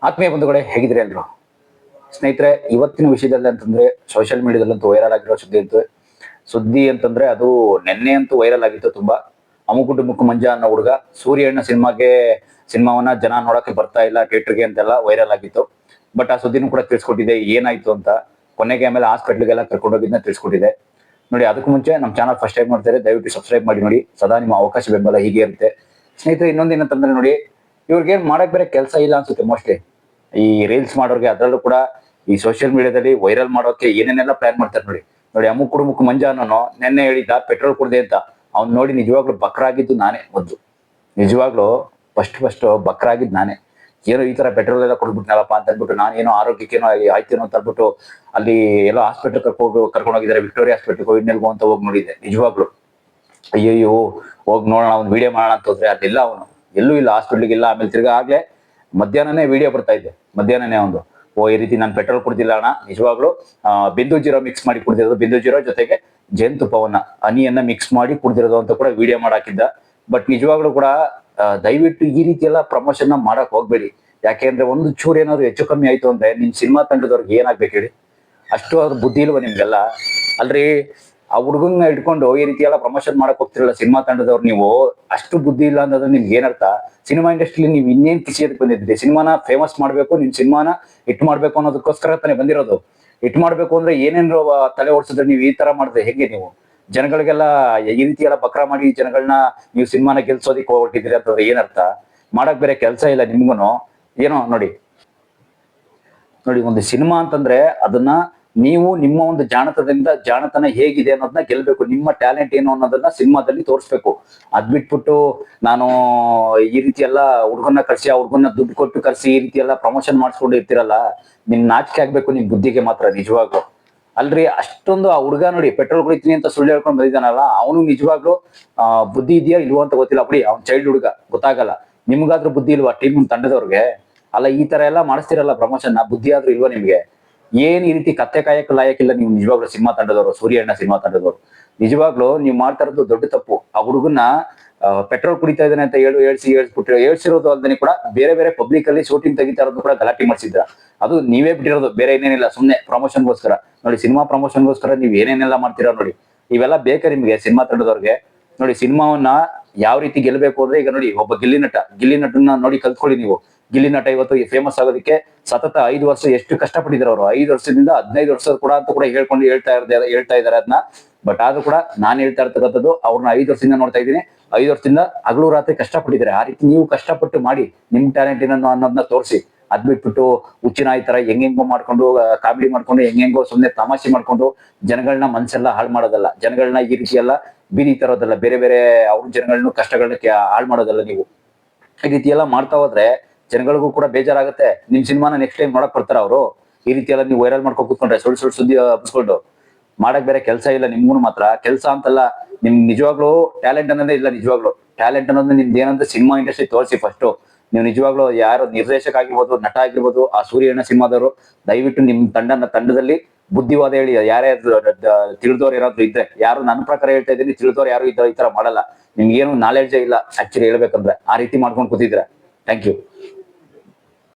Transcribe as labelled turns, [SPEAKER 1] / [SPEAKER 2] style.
[SPEAKER 1] ಆತ್ಮೀಯ ಬಂಧುಗಳೇ, ಹೇಗಿದ್ರೆ ಎಲ್ರು? ಸ್ನೇಹಿತರೆ, ಇವತ್ತಿನ ವಿಷಯದಲ್ಲಿ ಅಂತಂದ್ರೆ ಸೋಷಿಯಲ್ ಮೀಡಿಯಾದಲ್ಲಂತೂ ವೈರಲ್ ಆಗಿರೋ ಸುದ್ದಿ ಅಂತಂದ್ರೆ ಅದು ನೆನ್ನೆ ಅಂತೂ ವೈರಲ್ ಆಗಿತ್ತು ತುಂಬಾ. ಅಮುಕುಟು ಮುಕ್ಕು ಮಂಜ ಅನ್ನೋ ಹುಡುಗ ಸೂರ್ಯಣ್ಣ ಸಿನಿಮಾವನ್ನ ಜನ ನೋಡಕ್ಕೆ ಬರ್ತಾ ಇಲ್ಲ ಥಿಯೇಟರ್ಗೆ ಅಂತೆಲ್ಲ ವೈರಲ್ ಆಗಿತ್ತು. ಬಟ್ ಆ ಸುದ್ದಿನೂ ಕೂಡ ತಿಳಿಸ್ಕೊಟ್ಟಿದೆ ಏನಾಯ್ತು ಅಂತ. ಕೊನೆಗೆ ಆಮೇಲೆ ಹಾಸ್ಪಿಟ್ಲಿಗೆಲ್ಲ ಕರ್ಕೊಂಡೋಗಿದ್ನ ತಿಳಿಸ್ಕೊಟ್ಟಿದೆ. ನೋಡಿ, ಅದಕ್ಕೂ ಮುಂಚೆ ನಮ್ಮ ಚಾನಲ್ ಫಸ್ಟ್ ಟೈಮ್ ಮಾಡ್ತಾರೆ, ದಯವಿಟ್ಟು ಸಬ್ಸ್ಕ್ರೈಬ್ ಮಾಡಿ ನೋಡಿ. ಸದಾ ನಿಮ್ಮ ಅವಕಾಶ ಬೆಂಬಲ ಹೀಗೆ ಇರುತ್ತೆ. ಸ್ನೇಹಿತರೆ, ಇನ್ನೊಂದೇನಂತಂದ್ರೆ ನೋಡಿ, ಇವ್ರಿಗೇನ್ ಮಾಡಕ್ ಬೇರೆ ಕೆಲಸ ಇಲ್ಲ ಅನ್ಸುತ್ತೆ ಮೋಸ್ಟ್ಲಿ. ಈ ರೀಲ್ಸ್ ಮಾಡೋರ್ಗೆ, ಅದರಲ್ಲೂ ಕೂಡ ಈ ಸೋಷಿಯಲ್ ಮೀಡಿಯಾದಲ್ಲಿ ವೈರಲ್ ಮಾಡೋಕೆ ಏನೇನೆಲ್ಲ ಪ್ಲಾನ್ ಮಾಡ್ತಾರೆ ನೋಡಿ. ನೋಡಿ, ಅಮುಕ್ ಕುಡುಮುಕ್ ಮಂಜ ಅನ್ನೋನು ನೆನ್ನೆ ಹೇಳಿದ್ದ ಪೆಟ್ರೋಲ್ ಕುಡ್ದೆ ಅಂತ. ಅವ್ನ್ ನೋಡಿ ನಿಜವಾಗ್ಲೂ ಬಕ್ರಾಗಿದ್ದು ನಾನೇ ಮೊದ್ಲು. ನಿಜವಾಗ್ಲೂ ಫಸ್ಟ್ ಬಕ್ರಾಗಿದ್ದು ನಾನೇ. ಏನೋ ಈ ತರ ಪೆಟ್ರೋಲ್ ಎಲ್ಲ ಕೊಡ್ಬಿಟ್ನಲ್ಲಪ್ಪ ಅಂತ ಅಂದ್ಬಿಟ್ಟು ನಾನೇನೋ ಆರೋಗ್ಯಕ್ಕೇನೋ ಆಯ್ತೇನೋ ಅಂತ ಅಂದ್ಬಿಟ್ಟು ಅಲ್ಲಿ ಎಲ್ಲೋ ಹಾಸ್ಪಿಟಲ್ ಕರ್ಕೊಂಡೋಗಿದ್ದಾರೆ, ವಿಕ್ಟೋರಿಯಾ ಹಾಸ್ಪಿಟಲ್ ಇನ್ನೆಲ್ಗೋ ಅಂತ ಹೋಗಿ ನೋಡಿದ್ದೆ. ನಿಜವಾಗ್ಲು ಅಯ್ಯಯ್ಯೋ, ಹೋಗಿ ನೋಡೋಣ, ಅವ್ನು ವಿಡಿಯೋ ಮಾಡೋಣ ಅಂತ ಹೋದ್ರೆ ಅಲ್ಲೆಲ್ಲ ಅವನು ಎಲ್ಲೂ ಇಲ್ಲ, ಹಾಸ್ಪಿಟ್ಲಿಗೆ ಇಲ್ಲ. ಆಮೇಲೆ ತಿರ್ಗಾ ಆಗ್ಲೇ ಮಧ್ಯಾಹ್ನನೇ ವಿಡಿಯೋ ಬರ್ತಾ ಇದೆ. ಮಧ್ಯಾಹ್ನನೇ ಒಂದು ಈ ರೀತಿ ನಾನು ಪೆಟ್ರೋಲ್ ಕುಡ್ದಿಲ್ಲ ಅಣ್ಣ, ನಿಜವಾಗ್ಲು ಬಿಂದು ಜೀರೋ ಮಿಕ್ಸ್ ಮಾಡಿ ಕುಡ್ದಿರೋದು, ಬಿಂದು ಜೀರೋ ಜೊತೆಗೆ ಜೇನುತುಪ್ಪವನ್ನ ಹನಿಯನ್ನ ಮಿಕ್ಸ್ ಮಾಡಿ ಕುಡ್ದಿರೋದು ಅಂತ ಕೂಡ ವಿಡಿಯೋ ಮಾಡಾಕಿದ್ದ. ಬಟ್ ನಿಜವಾಗ್ಲೂ ಕೂಡ ದಯವಿಟ್ಟು ಈ ರೀತಿ ಎಲ್ಲ ಪ್ರಮೋಷನ್ ಮಾಡಕ್ ಹೋಗ್ಬೇಡಿ. ಯಾಕೆಂದ್ರೆ ಒಂದು ಚೂರು ಏನಾದ್ರು ಹೆಚ್ಚು ಕಮ್ಮಿ ಆಯ್ತು ಅಂದ್ರೆ ನಿಮ್ ಸಿನಿಮಾ ತಂಡದವ್ರಿಗೆ ಏನಾಗ್ಬೇಕು ಹೇಳಿ? ಅಷ್ಟು ಅವ್ರ ಬುದ್ಧಿ ಇಲ್ವ ನಿಮ್ಗೆಲ್ಲ? ಅಲ್ರಿ, ಆ ಹುಡುಗನ್ನ ಇಟ್ಕೊಂಡು ಈ ರೀತಿ ಎಲ್ಲ ಪ್ರಮೋಷನ್ ಮಾಡಕ್ ಹೋಗ್ತಿರಲ್ಲ ಸಿನಿಮಾ ತಂಡದವ್ರು, ನೀವು ಅಷ್ಟು ಬುದ್ಧಿ ಇಲ್ಲ ಅನ್ನೋದು ನಿಮ್ಗೆ ಏನರ್ಥ? ಸಿನಿಮಾ ಇಂಡಸ್ಟ್ರಿಲಿ ನೀವು ಇನ್ನೇನ್ ಕಿಸಿಯದಕ್ಕೆ ಬಂದಿದ್ರಿ? ಸಿನಿಮಾನ ಫೇಮಸ್ ಮಾಡ್ಬೇಕು, ನಿಮ್ ಸಿನಿಮಾನ ಹಿಟ್ ಮಾಡ್ಬೇಕು ಅನ್ನೋದಕ್ಕೋಸ್ಕರ ತಾನೇ ಬಂದಿರೋದು. ಹಿಟ್ ಮಾಡ್ಬೇಕು ಅಂದ್ರೆ ಏನೇನು ತಲೆ ಓಡಿಸಿದ್ರೆ ನೀವು ಈ ತರ ಮಾಡಿದ್ರೆ ಹೇಗೆ? ನೀವು ಜನಗಳಿಗೆಲ್ಲ ಈ ರೀತಿ ಎಲ್ಲ ಬಕ್ರಾ ಮಾಡಿ ಜನಗಳನ್ನ ನೀವು ಸಿನಿಮಾನ ಗೆಲ್ಸೋದಿಕ್ಕೆ ಹೊರಟಿದ್ರಿ ಅಂತಂದ್ರೆ ಏನರ್ಥ? ಮಾಡಕ್ ಬೇರೆ ಕೆಲಸ ಇಲ್ಲ ನಿಮ್ಗುನು. ಏನೋ ನೋಡಿ, ಒಂದು ಸಿನಿಮಾ ಅಂತಂದ್ರೆ ಅದನ್ನ ನೀವು ನಿಮ್ಮ ಒಂದು ಜಾಣತನ ಹೇಗಿದೆ ಅನ್ನೋದನ್ನ ಗೆಲ್ಬೇಕು. ನಿಮ್ಮ ಟ್ಯಾಲೆಂಟ್ ಏನು ಅನ್ನೋದನ್ನ ಸಿನಿಮಾದಲ್ಲಿ ತೋರಿಸ್ಬೇಕು. ಅದ್ ಬಿಟ್ಬಿಟ್ಟು ನಾನು ಈ ರೀತಿ ಎಲ್ಲ ಹುಡುಗನ್ನ ಕರ್ಸಿ, ಆ ಹುಡುಗನ್ನ ದುಡ್ಡು ಕೊಟ್ಟು ಕರ್ಸಿ ಈ ರೀತಿ ಎಲ್ಲ ಪ್ರಮೋಷನ್ ಮಾಡಿಸ್ಕೊಂಡು ಇರ್ತಿರಲ್ಲ, ನಿಮ್ ನಾಚಿಕೆ ಆಗ್ಬೇಕು ನಿಮ್ ಬುದ್ಧಿಗೆ ಮಾತ್ರ ನಿಜವಾಗ್ಲು. ಅಲ್ರಿ, ಅಷ್ಟೊಂದು ಆ ಹುಡುಗ ನೋಡಿ ಪೆಟ್ರೋಲ್ ಕುಡಿತೀನಿ ಅಂತ ಸುಳ್ಳು ಹೇಳ್ಕೊಂಡು ಬಂದಿದ್ದಾನಲ್ಲ, ಅವನು ನಿಜವಾಗ್ಲು ಬುದ್ಧಿ ಇದೆಯಾ ಇಲ್ವೋ ಅಂತ ಗೊತ್ತಿಲ್ಲ. ಬಿಡಿ, ಅವ್ನ್ ಚೈಲ್ಡ್ ಹುಡುಗ, ಗೊತ್ತಾಗಲ್ಲ. ನಿಮ್ಗಾದ್ರೂ ಬುದ್ಧಿ ಇಲ್ವಾ ಟೀಮ್ ತಂಡದವ್ರಿಗೆ? ಅಲ್ಲ, ಈ ತರ ಎಲ್ಲ ಮಾಡಿಸ್ತಿರಲ್ಲ ಪ್ರಮೋಷನ್, ಬುದ್ಧಿ ಆದ್ರೂ ಇಲ್ವಾ ನಿಮ್ಗೆ? ಏನ್ ಈ ರೀತಿ ಕತ್ತೆ ಕಾಯಕ್ಕೆ ಲಾಯಕ್ಕಿಲ್ಲ ನೀವು ನಿಜವಾಗ್ಲೂ ಸಿನಿಮಾ ತಂಡದವರು, ಸೂರ್ಯಣ್ಣ ಸಿನಿಮಾ ತಂಡದವರು. ನಿಜವಾಗ್ಲೂ ನೀವು ಮಾಡ್ತಾ ಇರೋದು ದೊಡ್ಡ ತಪ್ಪು. ಆ ಹುಡುಗನ್ನ ಪೆಟ್ರೋಲ್ ಕುಡಿತಾ ಇದ್ದಾನೆ ಅಂತ ಹೇಳ್ಸಿರೋದು ಅಲ್ದೇ ಕೂಡ ಬೇರೆ ಬೇರೆ ಪಬ್ಲಿಕ್ ಅಲ್ಲಿ ಶೂಟಿಂಗ್ ತೆಗಿತಾ ಇರೋದು ಕೂಡ ಗಲಾಟೆ ಮಾಡಿಸಿದ್ರ. ಅದು ನೀವೇ ಬಿಟ್ಟಿರೋದು, ಬೇರೆ ಏನೇನಿಲ್ಲ, ಸುಮ್ನೆ ಪ್ರಮೋಷನ್ಗೋಸ್ಕರ. ನೋಡಿ, ಸಿನಿಮಾ ಪ್ರಮೋಷನ್ಗೋಸ್ಕರ ನೀವ್ ಏನೇನೆಲ್ಲ ಮಾಡ್ತೀರಾ ನೋಡಿ. ಇವೆಲ್ಲ ಬೇಕಾ ನಿಮ್ಗೆ ಸಿನಿಮಾ ತಂಡದವ್ರಿಗೆ? ನೋಡಿ, ಸಿನಿಮಾವನ್ನ ಯಾವ ರೀತಿ ಗೆಲ್ಬೇಕು ಅಂದ್ರೆ, ಈಗ ನೋಡಿ, ಒಬ್ಬ ಗಿಲ್ಲಿ ನಟನ ನೋಡಿ ಕಲ್ತ್ಕೊಳ್ಳಿ ನೀವು. ಗಿಲ್ಲಿ ನಟ ಇವತ್ತು ಫೇಮಸ್ ಆಗೋದಕ್ಕೆ ಸತತ 5 ವರ್ಷ ಎಷ್ಟು ಕಷ್ಟಪಟ್ಟಿದ್ರು ಅವರು. 5 ವರ್ಷದಿಂದ 15 ವರ್ಷ ಕೂಡ ಅಂತ ಕೂಡ ಹೇಳ್ತಾ ಇದಾರೆ ಅದನ್ನ. ಬಟ್ ಆದ್ರೂ ಕೂಡ ನಾನ್ ಹೇಳ್ತಾ ಇರ್ತಕ್ಕಂಥದ್ದು, ಅವ್ರನ್ನ 5 ವರ್ಷದಿಂದ ನೋಡ್ತಾ ಇದ್ದೀನಿ. 5 ವರ್ಷದಿಂದ ಹಗಲು ರಾತ್ರಿ ಕಷ್ಟಪಟ್ಟಿದ್ದಾರೆ. ಆ ರೀತಿ ನೀವು ಕಷ್ಟಪಟ್ಟು ಮಾಡಿ, ನಿಮ್ ಟ್ಯಾಲೆಂಟ್ ಏನೋ ಅನ್ನೋದನ್ನ ತೋರಿಸಿ. ಅದ್ ಬಿಟ್ಬಿಟ್ಟು ಹುಚ್ಚಿನ ಈ ತರ ಹೆಂಗೆಂಗೋ ಮಾಡ್ಕೊಂಡು, ಕಾಮಿಡಿ ಮಾಡ್ಕೊಂಡು, ಹೆಂಗೆಂಗೋ ಸುಮ್ನೆ ತಮಾಷೆ ಮಾಡ್ಕೊಂಡು ಜನಗಳನ್ನ ಮನ್ಸೆಲ್ಲ ಹಾಳು ಮಾಡೋದಲ್ಲ. ಜನಗಳನ್ನ ಈ ರೀತಿ ಎಲ್ಲ ಬೀದಿ ತರೋದಲ್ಲ, ಬೇರೆ ಬೇರೆ ಅವ್ರ ಜನಗಳನ್ನ ಕಷ್ಟಗಳನ್ನ ಹಾಳು ಮಾಡೋದಲ್ಲ. ನೀವು ಈ ರೀತಿ ಎಲ್ಲ ಮಾಡ್ತಾ ಹೋದ್ರೆ ಜನಗಳಿಗೂ ಕೂಡ ಬೇಜಾರಾಗುತ್ತೆ. ನಿಮ್ ಸಿನಿಮಾನ ನೆಕ್ಸ್ಟ್ ಟೈಮ್ ನೋಡಕ್ ಬರ್ತಾರ ಅವರು? ಈ ರೀತಿ ಎಲ್ಲ ನೀವು ವೈರಲ್ ಮಾಡ್ಕೊಂಡು ಕೂತ್ಕೊಂಡ್ರೆ, ಸುಳ್ಳು ಸುದ್ದಿ ಹಬ್ಸ್ಕೊಂಡು ಮಾಡಕ್ ಬೇರೆ ಕೆಲಸ ಇಲ್ಲ ನಿಮ್ಗೂ ಮಾತ್ರ. ಕೆಲಸ ಅಂತಲ್ಲ, ನಿಮ್ ನಿಜವಾಗ್ಲೂ ಟ್ಯಾಲೆಂಟ್ ಅನ್ನೋದೇ ಇಲ್ಲ. ನಿಜವಾಗ್ಲೂ ಟ್ಯಾಲೆಂಟ್ ಅನ್ನೋದು ನಿಮ್ದು ಏನಂದ್ರೆ ಸಿನಿಮಾ ಇಂಡಸ್ಟ್ರಿ ತೋರಿಸಿ ಫಸ್ಟ್. ನೀವು ನಿಜವಾಗ್ಲೂ ಯಾರು ನಿರ್ದೇಶಕ ಆಗಿರ್ಬೋದು, ನಟ ಆಗಿರ್ಬೋದು, ಆ ಸೂರ್ಯಣ್ಣ ಸಿನಿಮಾದವರು, ದಯವಿಟ್ಟು ನಿಮ್ ತಂಡದಲ್ಲಿ ಬುದ್ಧಿವಾದ ಹೇಳಿ. ಯಾರೇ ತಿಳಿದವ್ರು ಯಾರಾದ್ರೂ ಇದ್ರೆ, ಯಾರು ನನ್ನ ಪ್ರಕಾರ ಹೇಳ್ತಾ ಇದ್ದೀನಿ, ತಿಳಿದವ್ರು ಯಾರು ಈ ತರ ಮಾಡಲ್ಲ. ನಿಮ್ಗೇನು ನಾಲೆಡ್ಜೇ ಇಲ್ಲ ಆಕ್ಚುಲಿ ಹೇಳ್ಬೇಕಂದ್ರೆ. ಆ ರೀತಿ ಮಾಡ್ಕೊಂಡು ಕೂತಿದ್ರೆ ಥ್ಯಾಂಕ್ ಯು.